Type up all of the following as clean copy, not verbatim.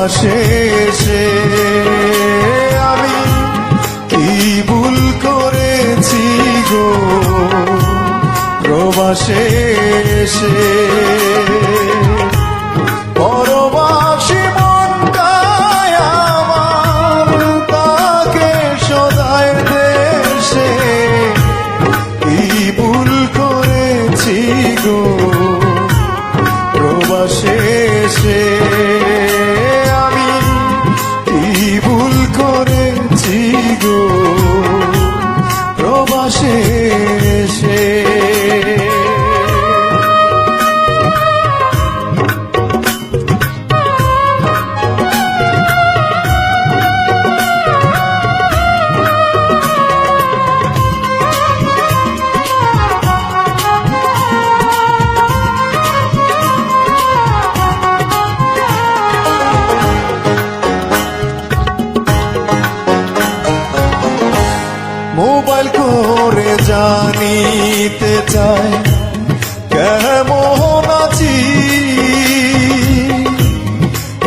প্রবাসে এসে আমি কি ভুল করেছি গো প্রবাসে এসে পরবাসী মনটায় আমার তাকে সদায় দেশে কি ভুল করেছি গো প্রবাসে এসে আমি কি ভুল করেছি গো প্রবাসে এসে মোবাইল করে জানিতে চাই কেমন আছি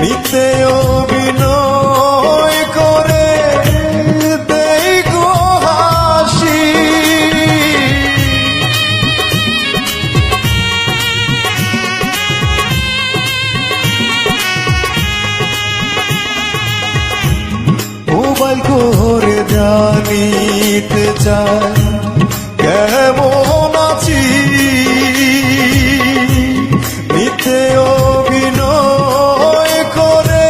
নিতে অভিনয় করে দেই গো হাসি মোবাইল করে জানিতে চাই কেমন আছি নিতে অভিনয় করে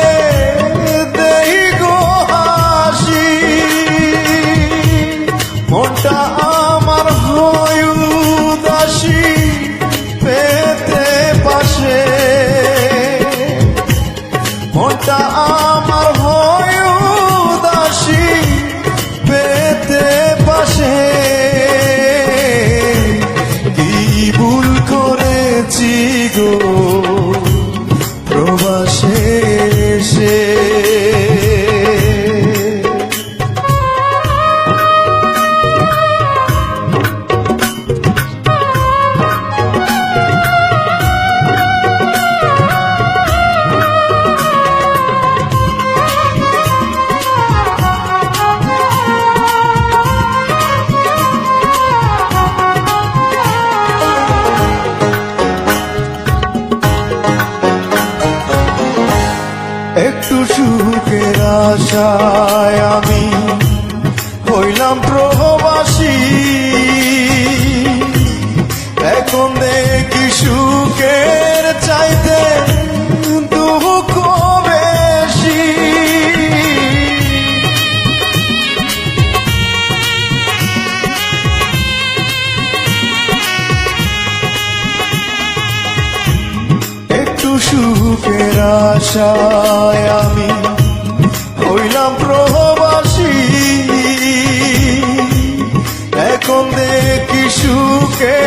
দেই গো হাসি মনটা আমার হয় উদাসী পেতে পাশে মনটা আমার হয় উদাসী পেতে পাশে কি ভুল করেছি গো প্রবাসে এসে একটু সুখের আশায় আমি হইলাম প্রবাসী এখন দেখি সুখের চাইতে দুঃখ বেশি একটু সুখের আশায় আমি হইলাম প্রবাসী এখন দেখি সুখে